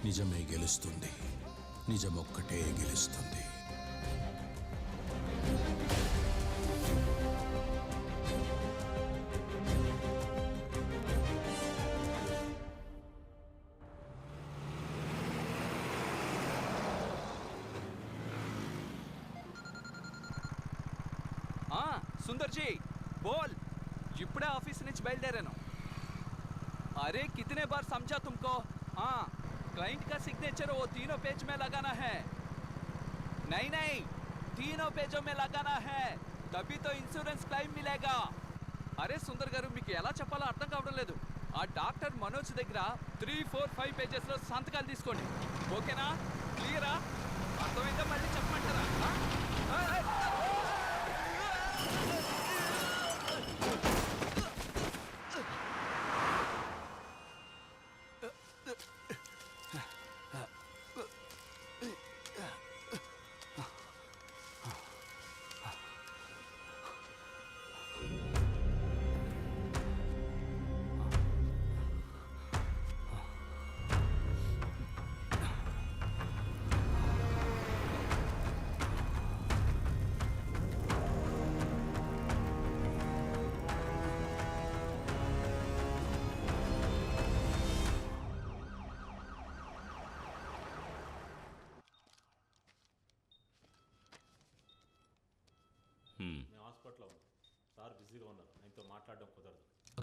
నిజమే గెలుస్తుంది. నిజమొక్కటే గెలుస్తుంది. सुंदर जी बोल. इपड़े ऑफिस नीचे बैलदेरानु. अरे कितने बार समझा तुमको? हाँ, क्लाइंट का सिग्नेचर वो तीनों पेज में लगाना है. नहीं नहीं, तीनों पेजों में लगाना है, तभी तो इंश्योरेंस क्लेम मिलेगा. अरे सुंदर गारू మీకు ఎలా చెప్పాలో అర్థం కావడం లేదు. ఆ డాక్టర్ మనోజ్ దగ్గర 3, 4, 5 పేజెస్ లో సంతకాలు తీసుకోండి. ఓకేనా? క్లియరా? అర్థమైందా? మళ్ళీ చెప్పమంటారా?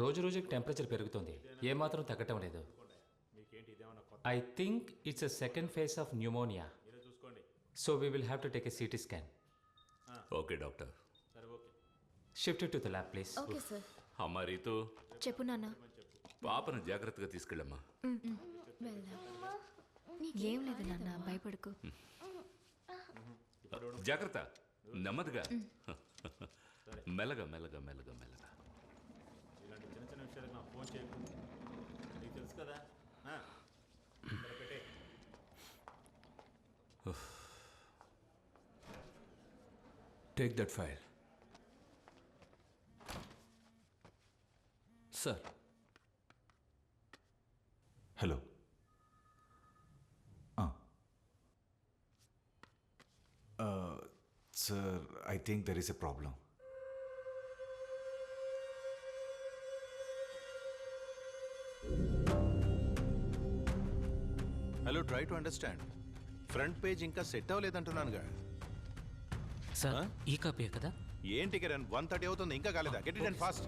రోజు రోజుకి టెంపరేచర్ పెరుగుతుంది, ఏమాత్రం తగ్గటం లేదు. I think it's a second phase of pneumonia, so we will have to take a CT scan. Okay doctor. Shift to the lab please. Okay sir. అమ్మా రీతు, చెప్పు నాన్న. పాపను జాగ్రత్తగా తీసుకెళ్ళమ్మా. ఏం లేదు నాన్న, భయపడకు. జాగ్రత్త, నెమ్మదిగా, మెల్లగా మెల్లగా మెల్లగా మెల్లగా. ఇలాంటి చిన్న చిన్న విషయాలకు నాకు ఫోన్ చేయకు, నీకు తెలుసు కదా. Take that file. Sir. Hello. Sir, I think there is a problem. Hello, try to understand. Front page ఇంకా సెట్ అవ్వలేదంటున్నానుగా. సార్ ఈ కాపీ కదా? ఏంటి కిరణ్, 1:30 అవుతుంది, ఇంకా కాలేదా? Get it and fast.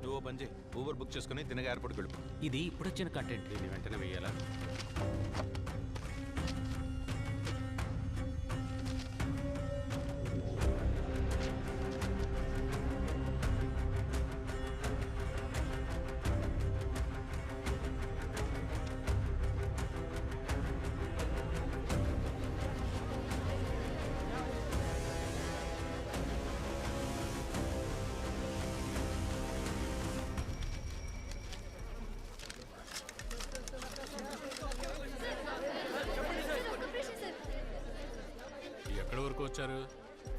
నువ్వు పని చేయి, ఊబర్ బుక్ చేసుకుని తినగా ఎయిర్పోర్ట్కి వెళ్ళిపో. ఇది ఇప్పుడు వచ్చిన కంటెంట్, దీన్ని వెంటనే వెయ్యాలా? ఎక్కడి వరకు వచ్చారు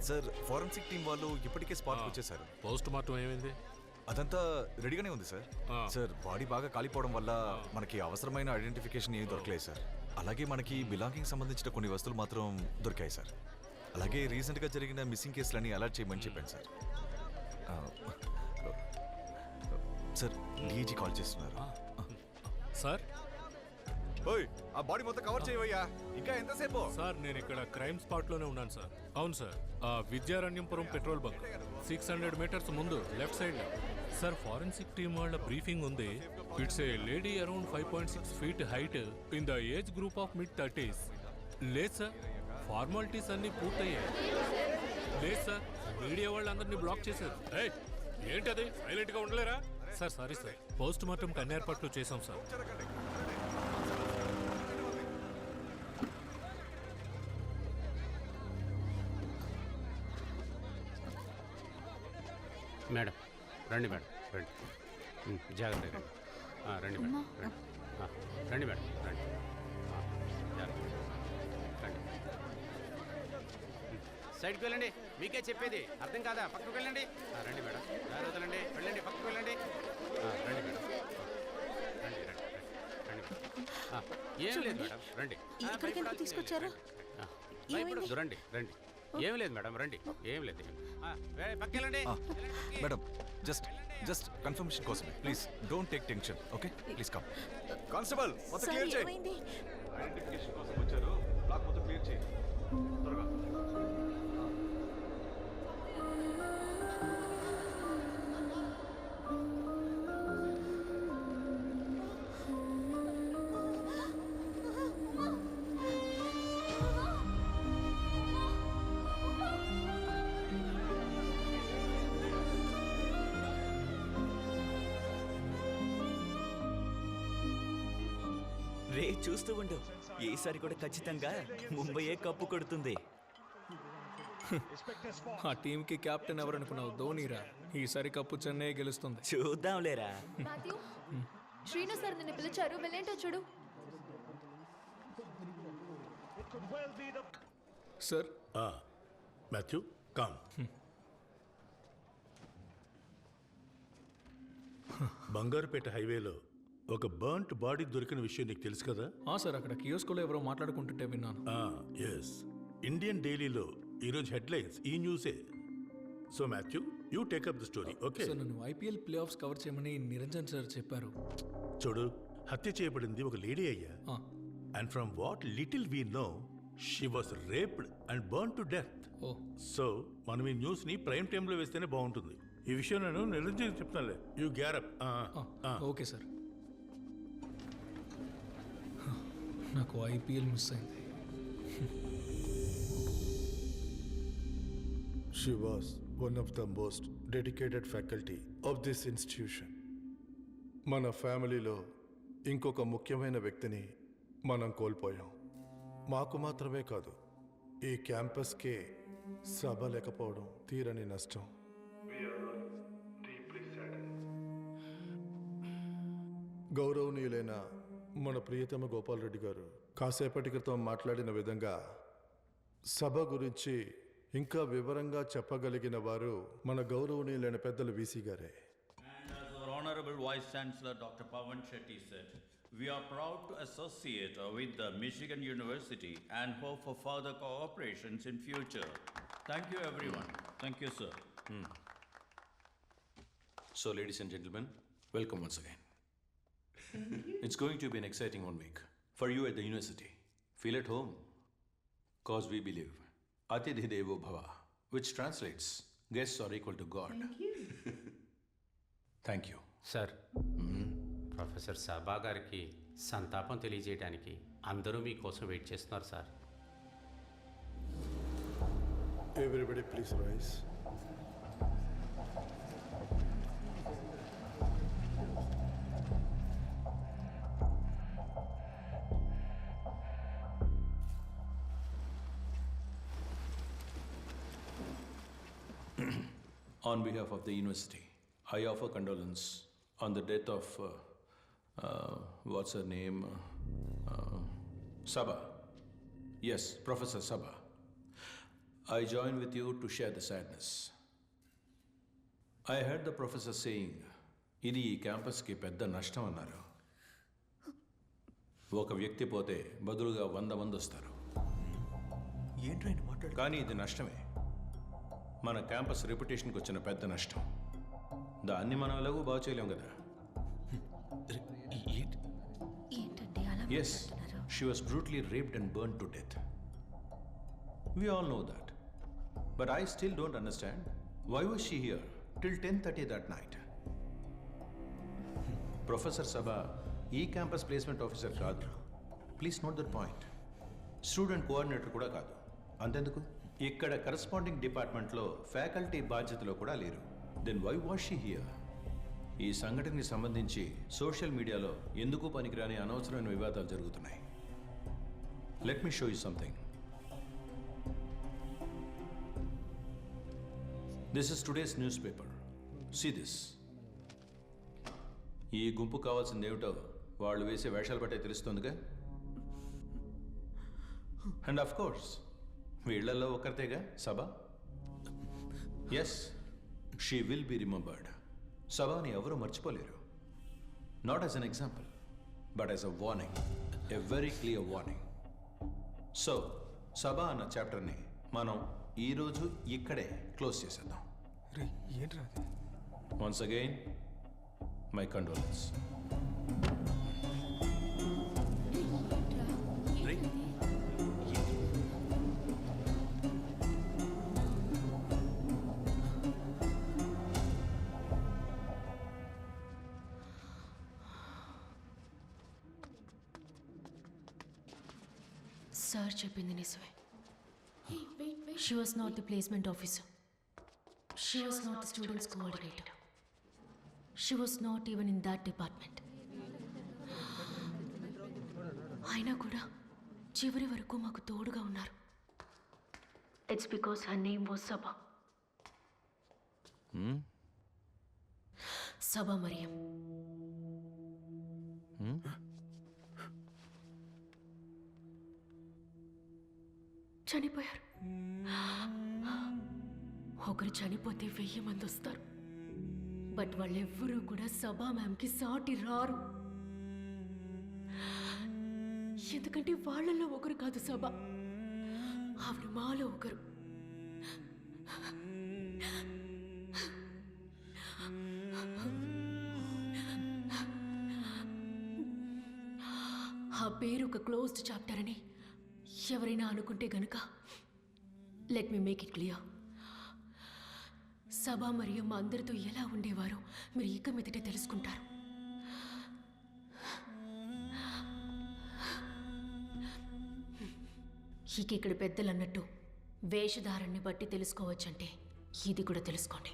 సార్? ఫోరెన్సిక్ టీం వాళ్ళు ఇప్పటికే స్పాట్కి వచ్చేసారు. పోస్ట్ మార్టం ఏమైంది? అదంతా రెడీగానే ఉంది సార్. సార్, బాడీ బాగా కాలిపోవడం వల్ల మనకి అవసరమైన ఐడెంటిఫికేషన్ ఏమి దొరకలేదు సార్. అలాగే మనకి బిలాంగింగ్ సంబంధించిన కొన్ని వస్తువులు మాత్రం దొరికాయి సార్. అలాగే రీసెంట్గా జరిగిన మిస్సింగ్ కేసులని అలర్ట్ చేయమని చెప్పాను సార్. సార్, డీజీ కాల్ చేస్తున్నారు. సార్, ఓయ్, ఆ బాడీ మొత్తం కవర్ చేయవయ్యా. ఇంకా ఎంతసేపు? సార్ నేను ఇక్కడ క్రైమ్ స్పాట్ లోనే ఉన్నాను సార్. అవును సార్, ఆ విద్యారణ్యంపురం పెట్రోల్ బంక్ 600 మీటర్స్ ముందు లెఫ్ట్ సైడ్ లో. సార్, ఫారెన్సిక్ టీమ్ వాళ్ళ బ్రీఫింగ్ ఉంది. It's a lady around 5.6 feet height in the age group of mid-30s. లేదు సార్, ఫార్మాలిటీస్ అన్ని పూర్తయ్యాయి. లేదు సార్, మీడియా వాళ్ళందరినీ బ్లాక్ చేశారు. ఏంటది, సైలెంట్ గా ఉండలేరా? Sir sorry sir, post mortem కన్నేర్పాట్లు చేశాం సార్. మేడం రండి, మేడం రండి, జాగ్రత్తగా రండి. రండి మేడం, రండి మేడం, రండి, జాగ్రత్త రండి. సైడ్కి వెళ్ళండి, మీకే చెప్పేది అర్థం కాదా? పక్కకు వెళ్ళండి. రండి మేడం, జాగ్రత్తలండి, వెళ్ళండి, పక్కకు వెళ్ళండి. రండి మేడం, రండి రండి రండి రండి. ఏం లేదు మేడం రండి ఇక్కడికి ఎందుకు తీసుకొచ్చారు? భయపడద్దు రండి రండి ఏం లేదు మేడం రండి ఏం లేదు పక్కెళ్ళండి మేడం జస్ట్ కన్ఫర్మేషన్ కోసమే please don't take tension okay please come constable మొత్తం సార్, క్లియర్ చేయి ఏమైంది? ఐడెంటిఫికేషన్ కోసం వచ్చారు బ్లాక్ మొత్తం క్లియర్ చేయి త్వరగా రే చూస్తూ ఉండు, ఈసారి కూడా ఖచ్చితంగా ముంబయే కప్పు కొడుతుంది. ఆ టీంకి కెప్టెన్ ఎవరనుకున్నావు? ధోనీరా. ఈసారి కప్పు చెన్నై గెలుస్తుంది. చూద్దాంలేరా. మాథ్యూ, శ్రీను సార్ నిన్ను పిలిచారు, వెళ్ళేంటో చూడు. Sir Matthew com. బంగారుపేట హైవేలో ఒక బర్న్ట్ బాడీ దొరికిన విషయం నీకు తెలుసు కదా? సార్, అక్కడ కియోస్కోలో ఎవరో మాట్లాడుకుంటుంటే విన్నాను. ఎస్, ఇండియన్ డైలీలో ఈరోజు హెడ్లైన్స్ ఈ న్యూసే. So Matthew, you take up the story. Okay sir, నన్ను ఐపీఎల్ ప్లే ఆఫ్స్ కవర్ చేయమని నిరంజన్ సార్ చెప్పారు. చూడు, హత్య చేయబడింది ఒక లేడీ అయ్యా. And from what little we know, she was raped and burn to death. So మనం ఈ న్యూస్ ని ప్రైమ్ టైంలో వేస్తేనే బాగుంటుంది. ఈ విషయం నేను నిరంజన్ చెప్తానులే. You get up. Okay sir. నాకు ఐపీఎల్ మిస్ అయింది. She was one of the most dedicated faculty of this institution. మన ఫ్యామిలీలో ఇంకొక ముఖ్యమైన వ్యక్తిని మనం కోల్పోయాం. మాకు మాత్రమే కాదు, ఈ క్యాంపస్కే సభ లేకపోవడం తీరని నష్టం. గౌరవనీయులైన మన ప్రియతమ గోపాల్ రెడ్డి గారు కాసేపటి క్రితం మాట్లాడిన విధంగా సభ గురించి ఇంకా వివరంగా చెప్పగలిగిన వారు మన గౌరవనీయులైన పెద్దలు వీసీ గారే. Honorable Vice Chancellor Dr. Pawan Shetty said, we are proud to associate with the Michigan University and hope for further cooperations in future. Thank you everyone. Thank you, sir. So, ladies and gentlemen, welcome once again. It's going to be an exciting 1 week for you at the university. Feel at home, cause we believe Atithi Devo Bhava, which translates guests are equal to God. Thank you. Sir, professor సభా గారికి సంతాపం తెలియజేయడానికి అందరూ మీకోసం wait చేస్తున్నారు sir. Everybody please rise. On behalf of the university, I offer condolence on the death of, what's her name? Sabha. Yes, Professor Sabha. I join with you to share the sadness. I heard the professor saying, ఇది ఈ క్యాంపస్కి పెద్ద నష్టం అన్నారు. ఒక వ్యక్తి పోతే బదులుగా 100 మంది వస్తారు. కానీ ఇది నష్టమే. మన క్యాంపస్ రెప్యుటేషన్కి వచ్చిన పెద్ద నష్టం. దాన్ని మనం ఎలాగూ బాగు చేయలేం కదా. ఏంటండి అలా yes, she was brutally raped and burn to death. We all know that. But I still don't understand why was she here till 10:30 that night. Professor Sabha, ఈ క్యాంపస్ ప్లేస్మెంట్ ఆఫీసర్ కాదు. Please note that point. Student coordinator కూడా కాదు. అంతెందుకు, ఇక్కడ corresponding డిపార్ట్మెంట్లో faculty బాధ్యతలో కూడా లేరు. Then why was she here? ఈ సంఘటనకి సంబంధించి సోషల్ మీడియాలో ఎందుకు పనికిరాని అనవసరమైన వివాదాలు జరుగుతున్నాయి. Let me show you something. This is today's newspaper. See this. ఈ గుంపు కావాల్సింది ఏమిటో వాళ్ళు వేసే వేషాలు బట్టే తెలుస్తుందిగా. అండ్ ఆఫ్ కోర్స్ వీళ్లలో ఒకరితేగా Sabha. Yes, she will be remembered. సభని ఎవరూ మర్చిపోలేరు. Not as an example, but as a warning, a very clear warning. So Sabha అన్న చాప్టర్ని మనం ఈరోజు ఇక్కడే క్లోజ్ చేసేద్దాం. Once again my condolence. Sir చెప్పింది నిజమే. She was not the placement officer. She was not the students coordinator. She was not even in that department. అయినా కూడా చివరి వరకు మాకు తోడుగా ఉన్నారు. It's because her name was Saba. Saba Mariam. చనిపోయారు. ఒకరు చనిపోతే 1000 మంది వస్తారు. బట్ వాళ్ళెవ్వరూ కూడా సభా మ్యామ్కి సాటి రారు. ఎందుకంటే వాళ్ళల్లో ఒకరు కాదు సభ, ఆవిడ మాలో ఒకరు. ఆ పేరు ఒక క్లోజ్డ్ చాప్టర్ అని ఎవరైనా అనుకుంటే గనుక let me make it clear. సభ మరియు మా అందరితో ఎలా ఉండేవారో మీరు ఇక మీదటే తెలుసుకుంటారు. ఇక ఇక్కడ పెద్దలు అన్నట్టు వేషధారాన్ని బట్టి తెలుసుకోవచ్చంటే ఇది కూడా తెలుసుకోండి.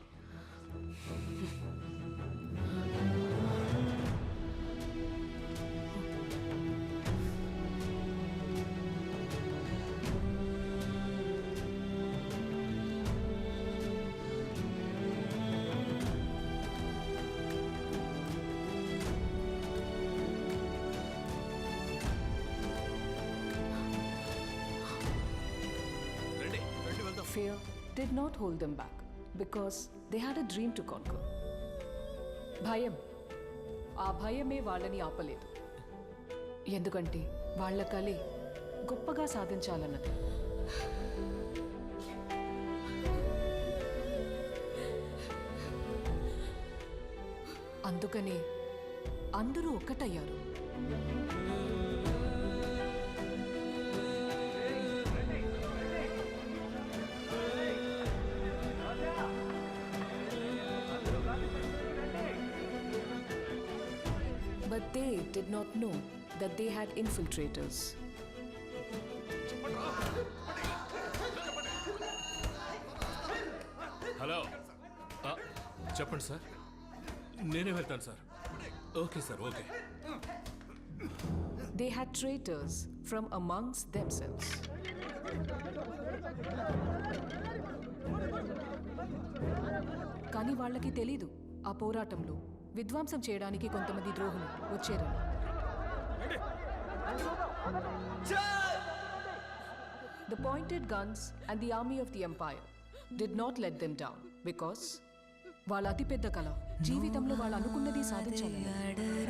Fear did not hold them back because they had a dream to conquer. భయం, ఆ భయమే వాళ్ళని ఆపలేదు. ఎందుకంటే వాళ్ళ కలే గొప్పగా సాధించాలన్నది. అందుకనే అందరూ ఒక్కటయ్యారు. But they did not know that they had infiltrators. Hello, చెప్పండి సార్. నేనే వెళ్తాను sir. Okay sir, okay. They had traitors from amongst themselves. కానీ వాళ్ళకి తెలీదు ఆ పోరాటంలో విధ్వంసం చేయడానికి కొంతమంది ద్రోహులు వచ్చారని. The pointed guns and the army of the empire did not let them down because వాళ్ళ అతిపెద్ద కళ జీవితంలో వాళ్ళు అనుకున్నది సాధించాలి.